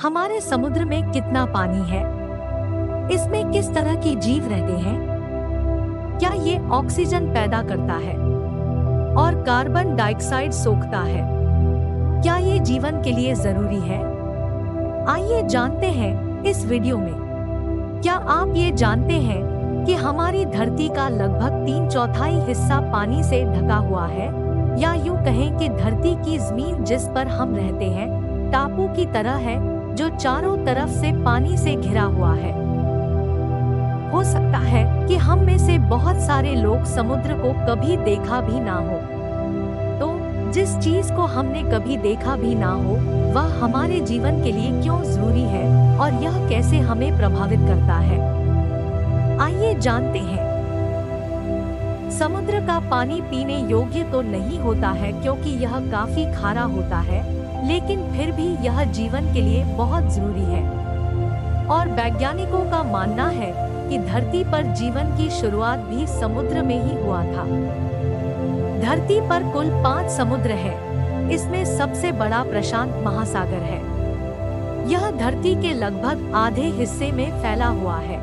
हमारे समुद्र में कितना पानी है? इसमें किस तरह की जीव रहते हैं? क्या ये ऑक्सीजन पैदा करता है और कार्बन डाइऑक्साइड सोखता है? क्या ये जीवन के लिए जरूरी है? आइए जानते हैं इस वीडियो में। क्या आप ये जानते हैं कि हमारी धरती का लगभग 3/4 हिस्सा पानी से ढका हुआ है, या यूं कहें कि धरती की जमीन जिस पर हम रहते हैं टापू की तरह है जो चारों तरफ से पानी से घिरा हुआ है। हो सकता है कि हम में से बहुत सारे लोग समुद्र को कभी देखा भी ना हो, तो जिस चीज को हमने कभी देखा भी ना हो वह हमारे जीवन के लिए क्यों जरूरी है और यह कैसे हमें प्रभावित करता है, आइए जानते हैं। समुद्र का पानी पीने योग्य तो नहीं होता है क्योंकि यह काफी खारा होता है, लेकिन फिर भी यह जीवन के लिए बहुत जरूरी है। और वैज्ञानिकों का मानना है कि धरती पर जीवन की शुरुआत भी समुद्र में ही हुआ था। धरती पर कुल 5 समुद्र है। इसमें सबसे बड़ा प्रशांत महासागर है। यह धरती के लगभग आधे हिस्से में फैला हुआ है।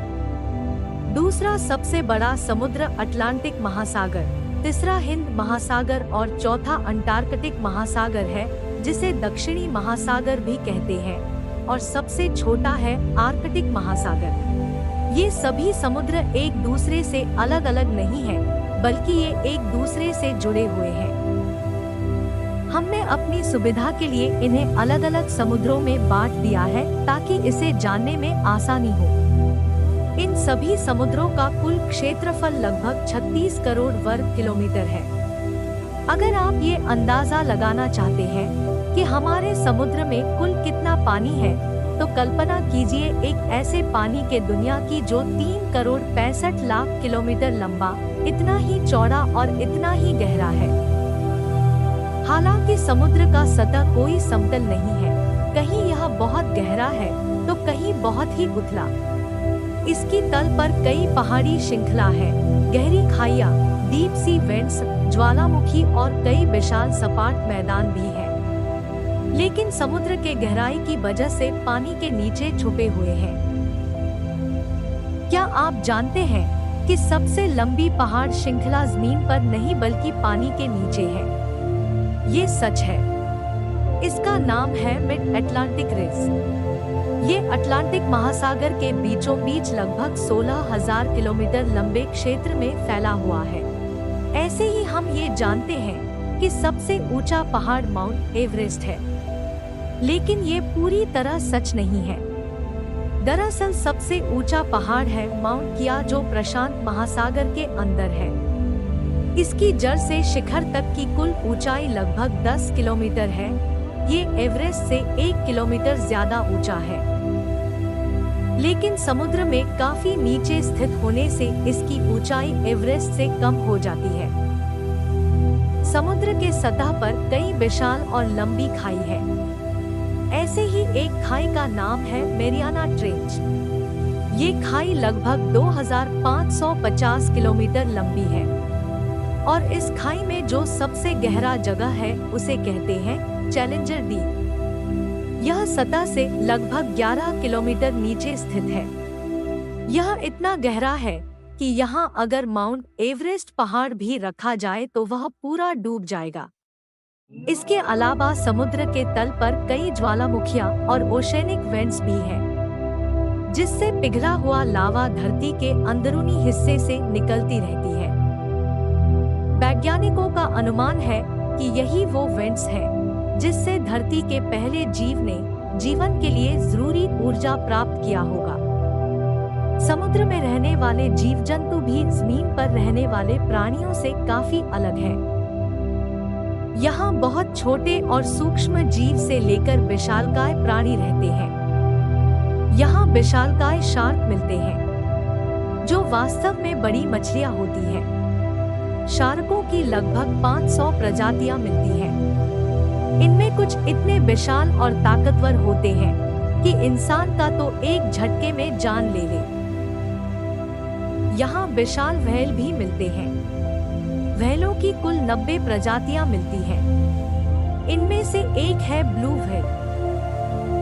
दूसरा सबसे बड़ा समुद्र अटलांटिक महासागर, तीसरा हिंद महासागर और चौथा अंटार्कटिक महासागर है, जिसे दक्षिणी महासागर भी कहते हैं, और सबसे छोटा है आर्कटिक महासागर। ये सभी समुद्र एक दूसरे से अलग अलग नहीं हैं, बल्कि ये एक दूसरे से जुड़े हुए हैं। हमने अपनी सुविधा के लिए इन्हें अलग अलग समुद्रों में बांट दिया है ताकि इसे जानने में आसानी हो। इन सभी समुद्रों का कुल क्षेत्रफल लगभग 36 करोड़ वर्ग किलोमीटर है। अगर आप ये अंदाजा लगाना चाहते हैं कि हमारे समुद्र में कुल कितना पानी है, तो कल्पना कीजिए एक ऐसे पानी के दुनिया की जो 3 करोड़ 65 लाख किलोमीटर लंबा, इतना ही चौड़ा और इतना ही गहरा है। हालांकि समुद्र का सतह कोई समतल नहीं है, कहीं यह बहुत गहरा है तो कहीं बहुत ही उथला। इसकी तल पर कई पहाड़ी श्रृंखला है, गहरी खाइयाँ, डीप सी वेंट्स, ज्वालामुखी और कई विशाल सपाट मैदान भी हैं। लेकिन समुद्र के गहराई की वजह से पानी के नीचे छुपे हुए हैं। क्या आप जानते हैं कि सबसे लंबी पहाड़ श्रृंखला जमीन पर नहीं बल्कि पानी के नीचे है? ये सच है। इसका नाम है मिड अटलांटिक रिज। ये अटलांटिक महासागर के बीचों बीच लगभग 16,000 किलोमीटर लंबे क्षेत्र में फैला हुआ है। ऐसे ही हम ये जानते हैं कि सबसे ऊंचा पहाड़ माउंट एवरेस्ट है, लेकिन ये पूरी तरह सच नहीं है। दरअसल सबसे ऊंचा पहाड़ है माउंट किया, जो प्रशांत महासागर के अंदर है। इसकी जड़ से शिखर तक की कुल ऊंचाई लगभग 10 किलोमीटर है। ये एवरेस्ट से 1 किलोमीटर ज्यादा ऊंचा है, लेकिन समुद्र में काफी नीचे स्थित होने से इसकी ऊंचाई एवरेस्ट से कम हो जाती है। समुद्र के सतह पर कई विशाल और लंबी खाई है। ऐसे ही एक खाई का नाम है मैरियाना ट्रेंच। ये खाई लगभग 2550 किलोमीटर लंबी है, और इस खाई में जो सबसे गहरा जगह है उसे कहते हैं चैलेंजर डीप। यह सतह से लगभग 11 किलोमीटर नीचे स्थित है। यह इतना गहरा है कि यहाँ अगर माउंट एवरेस्ट पहाड़ भी रखा जाए तो वह पूरा डूब जाएगा। इसके अलावा समुद्र के तल पर कई ज्वालामुखियां और ओशेनिक वेंट्स भी हैं, जिससे पिघला हुआ लावा धरती के अंदरूनी हिस्से से निकलती रहती है। वैज्ञानिकों का अनुमान है कि यही वो वेंट्स हैं जिससे धरती के पहले जीव ने जीवन के लिए जरूरी ऊर्जा प्राप्त किया होगा। समुद्र में रहने वाले जीव जंतु भी जमीन पर रहने वाले प्राणियों से काफी अलग हैं। यहाँ बहुत छोटे और सूक्ष्म जीव से लेकर विशालकाय प्राणी रहते हैं। यहाँ विशालकाय शार्क मिलते हैं, जो वास्तव में बड़ी मछलियाँ होती हैं। शार्कों की लगभग 500 प्रजातियाँ मिलती हैं। इनमें कुछ इतने विशाल और ताकतवर होते हैं कि इंसान का तो एक झटके में जान ले ले। यहाँ विशाल व्हेल भी मिलते हैं। व्हेलों की कुल 90 प्रजातियां मिलती हैं। इनमें से एक है ब्लू व्हेल।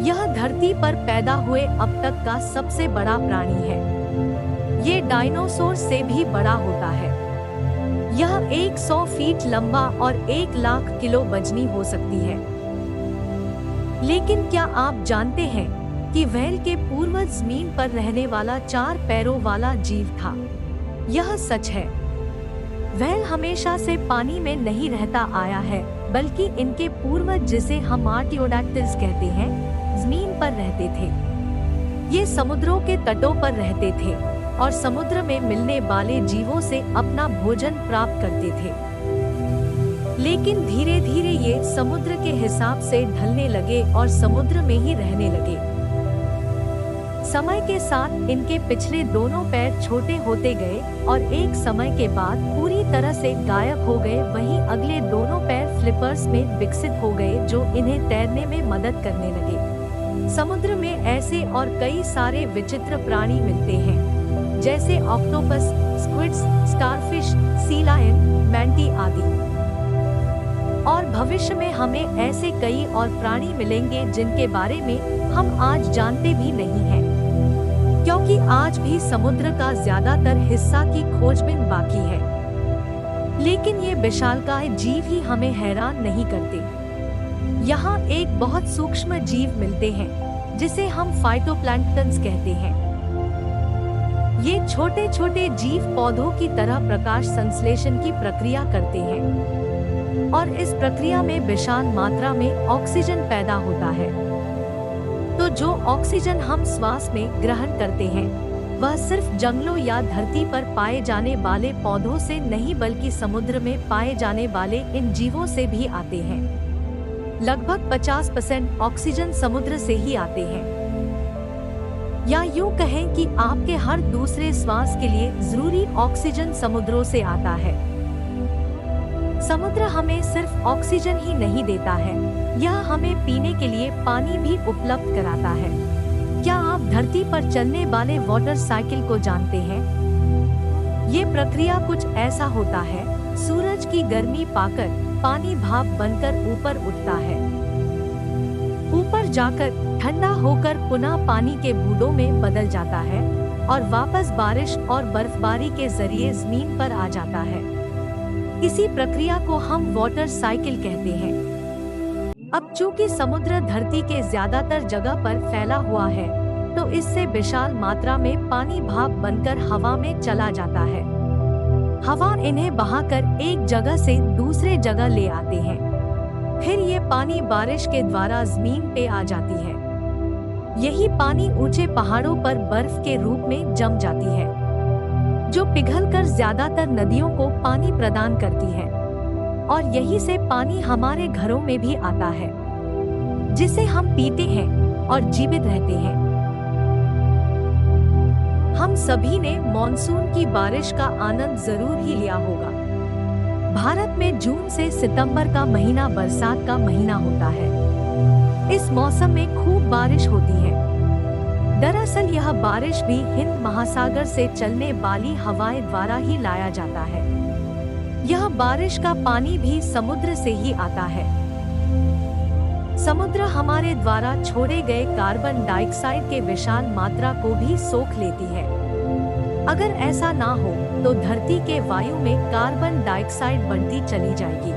यह धरती पर पैदा हुए अब तक का सबसे बड़ा प्राणी है। ये डायनासोर से भी बड़ा होता है। यह 100 फीट लंबा और 1 लाख किलो वजनी हो सकती है। लेकिन क्या आप जानते हैं कि व्हेल के पूर्वज जमीन पर रहने वाला 4 पैरों वाला जीव था? यह सच है। व्हेल हमेशा से पानी में नहीं रहता आया है, बल्कि इनके पूर्वज, जिसे हम आर्टियोडैक्टिल्स कहते हैं, जमीन पर रहते थे। ये समुद्रों के तटों पर रहते थे और समुद्र में मिलने वाले जीवों से अपना भोजन प्राप्त करते थे। लेकिन धीरे धीरे ये समुद्र के हिसाब से ढलने लगे और समुद्र में ही रहने लगे। समय के साथ इनके पिछले दोनों पैर छोटे होते गए और एक समय के बाद पूरी तरह से गायब हो गए। वहीं अगले दोनों पैर फ्लिपर्स में विकसित हो गए, जो इन्हें तैरने में मदद करने लगे। समुद्र में ऐसे और कई सारे विचित्र प्राणी मिलते हैं, जैसे octopus, squids, starfish, sea lion, मैंटी आदि। और भविष्य में हमें ऐसे कई और प्राणी मिलेंगे जिनके बारे में हम आज जानते भी नहीं हैं, क्योंकि आज भी समुद्र का ज्यादातर हिस्सा की खोजबीन बाकी है। लेकिन ये विशालकाय जीव ही हमें हैरान नहीं करते। यहाँ एक बहुत सूक्ष्म जीव मिलते हैं, जिसे हम फाइटोप्लैंक्टन्स कहते हैं। ये छोटे छोटे जीव पौधों की तरह प्रकाश संश्लेषण की प्रक्रिया करते हैं और इस प्रक्रिया में विशाल मात्रा में ऑक्सीजन पैदा होता है। तो जो ऑक्सीजन हम श्वास में ग्रहण करते हैं, वह सिर्फ जंगलों या धरती पर पाए जाने वाले पौधों से नहीं, बल्कि समुद्र में पाए जाने वाले इन जीवों से भी आते हैं। लगभग 50% ऑक्सीजन समुद्र से ही आते हैं। या यूं कहें कि आपके हर दूसरे श्वास के लिए जरूरी ऑक्सीजन समुद्रों से आता है। समुद्र हमें सिर्फ ऑक्सीजन ही नहीं देता है, यह हमें पीने के लिए पानी भी उपलब्ध कराता है। क्या आप धरती पर चलने वाले वाटर साइकिल को जानते हैं? ये प्रक्रिया कुछ ऐसा होता है, सूरज की गर्मी पाकर पानी भाप बनकर ऊपर उठता है। ऊपर जाकर ठंडा होकर पुनः पानी के बूंदों में बदल जाता है और वापस बारिश और बर्फबारी के जरिए जमीन पर आ जाता है। इसी प्रक्रिया को हम वाटर साइकिल कहते हैं। अब चूंकि समुद्र धरती के ज्यादातर जगह पर फैला हुआ है, तो इससे विशाल मात्रा में पानी भाप बनकर हवा में चला जाता है। हवा इन्हें बहाकर एक जगह से दूसरे जगह ले आते हैं। फिर ये पानी बारिश के द्वारा जमीन पे आ जाती है। यही पानी ऊंचे पहाड़ों पर बर्फ के रूप में जम जाती है, जो पिघलकर ज्यादातर नदियों को पानी प्रदान करती है। और यही से पानी हमारे घरों में भी आता है, जिसे हम पीते हैं और जीवित रहते हैं। हम सभी ने मॉनसून की बारिश का आनंद जरूर ही लिया होगा। भारत में जून से सितंबर का महीना बरसात का महीना होता है। इस मौसम में खूब बारिश होती है। दरअसल यह बारिश भी हिंद महासागर से चलने वाली हवाएं द्वारा ही लाया जाता है। यह बारिश का पानी भी समुद्र से ही आता है। समुद्र हमारे द्वारा छोड़े गए कार्बन डाइऑक्साइड के विशाल मात्रा को भी सोख लेती है। अगर ऐसा ना हो तो धरती के वायु में कार्बन डाइऑक्साइड बढ़ती चली जाएगी,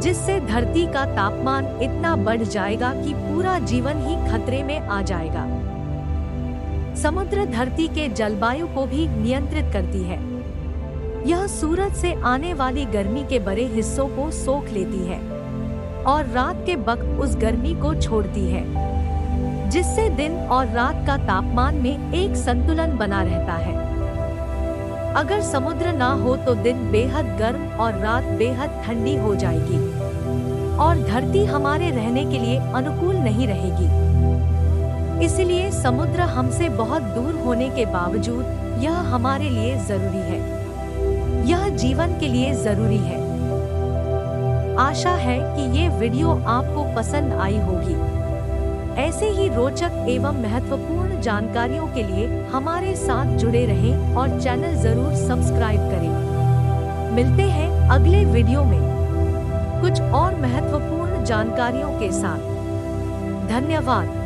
जिससे धरती का तापमान इतना बढ़ जाएगा कि पूरा जीवन ही खतरे में आ जाएगा। समुद्र धरती के जलवायु को भी नियंत्रित करती है। यह सूरज से आने वाली गर्मी के बड़े हिस्सों को सोख लेती है और रात के वक्त उस गर्मी को छोड़ती है, जिससे दिन और रात का तापमान में एक संतुलन बना रहता है। अगर समुद्र ना हो तो दिन बेहद गर्म और रात बेहद ठंडी हो जाएगी और धरती हमारे रहने के लिए अनुकूल नहीं रहेगी। इसलिए समुद्र हमसे बहुत दूर होने के बावजूद यह हमारे लिए जरूरी है। यह जीवन के लिए जरूरी है। आशा है कि ये वीडियो आपको पसंद आई होगी। ऐसे ही रोचक एवं महत्वपूर्ण जानकारियों के लिए हमारे साथ जुड़े रहें और चैनल जरूर सब्सक्राइब करें। मिलते हैं अगले वीडियो में कुछ और महत्वपूर्ण जानकारियों के साथ। धन्यवाद।